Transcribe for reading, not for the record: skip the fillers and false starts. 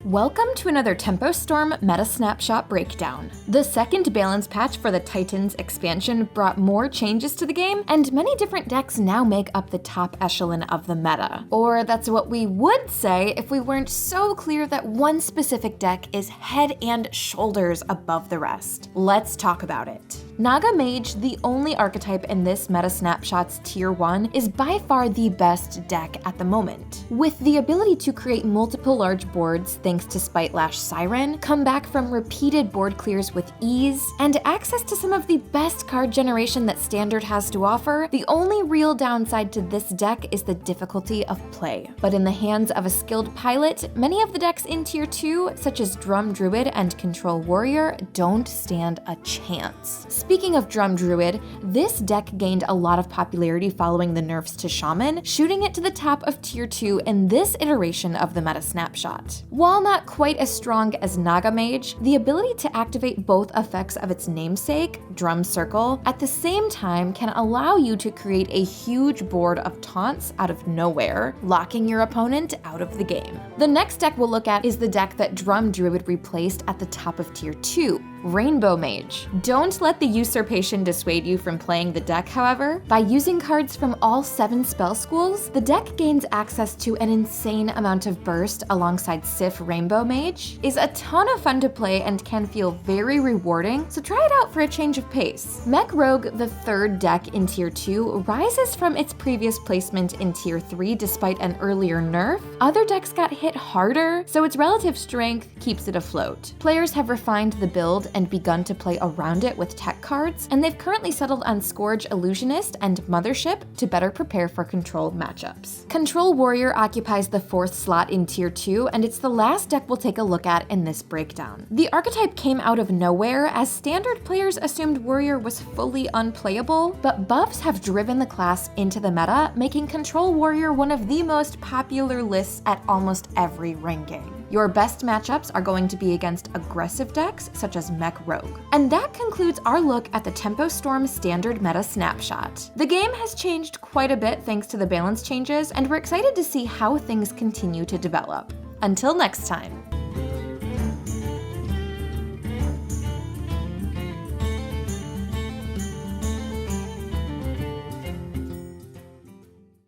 Welcome to another Tempo Storm Meta Snapshot breakdown. The second balance patch for the Titans expansion brought more changes to the game, and many different decks now make up the top echelon of the meta. Or that's what we would say if we weren't so clear that one specific deck is head and shoulders above the rest. Let's talk about it. Naga Mage, the only archetype in this Meta Snapshot's Tier 1, is by far the best deck at the moment. With the ability to create multiple large boards thanks to Spite Lash Siren, come back from repeated board clears with ease, and access to some of the best card generation that Standard has to offer, the only real downside to this deck is the difficulty of play. But in the hands of a skilled pilot, many of the decks in Tier 2, such as Drum Druid and Control Warrior, don't stand a chance. Speaking of Drum Druid, this deck gained a lot of popularity following the nerfs to Shaman, shooting it to the top of Tier 2 in this iteration of the Meta Snapshot. While not quite as strong as Naga Mage, the ability to activate both effects of its namesake, Drum Circle, at the same time can allow you to create a huge board of taunts out of nowhere, locking your opponent out of the game. The next deck we'll look at is the deck that Drum Druid replaced at the top of Tier 2, Rainbow Mage. Don't let the usurpation dissuade you from playing the deck, however. By using cards from all 7 spell schools, the deck gains access to an insane amount of burst alongside Sif Rainbow Mage, is a ton of fun to play and can feel very rewarding, so try it out for a change of pace. Mech Rogue, the third deck in Tier 2, rises from its previous placement in Tier 3 despite an earlier nerf. Other decks got hit harder, so its relative strength keeps it afloat. Players have refined the build and begun to play around it with tech cards, and they've currently settled on Scourge Illusionist and Mothership to better prepare for control matchups. Control Warrior occupies the 4th slot in Tier 2, and it's the last deck we'll take a look at in this breakdown. The archetype came out of nowhere as Standard players assumed Warrior was fully unplayable, but buffs have driven the class into the meta, making Control Warrior one of the most popular lists at almost every ranking. Your best matchups are going to be against aggressive decks such as Mech Rogue. And that concludes our look at the Tempo Storm Standard Meta Snapshot. The game has changed quite a bit thanks to the balance changes, and we're excited to see how things continue to develop. Until next time.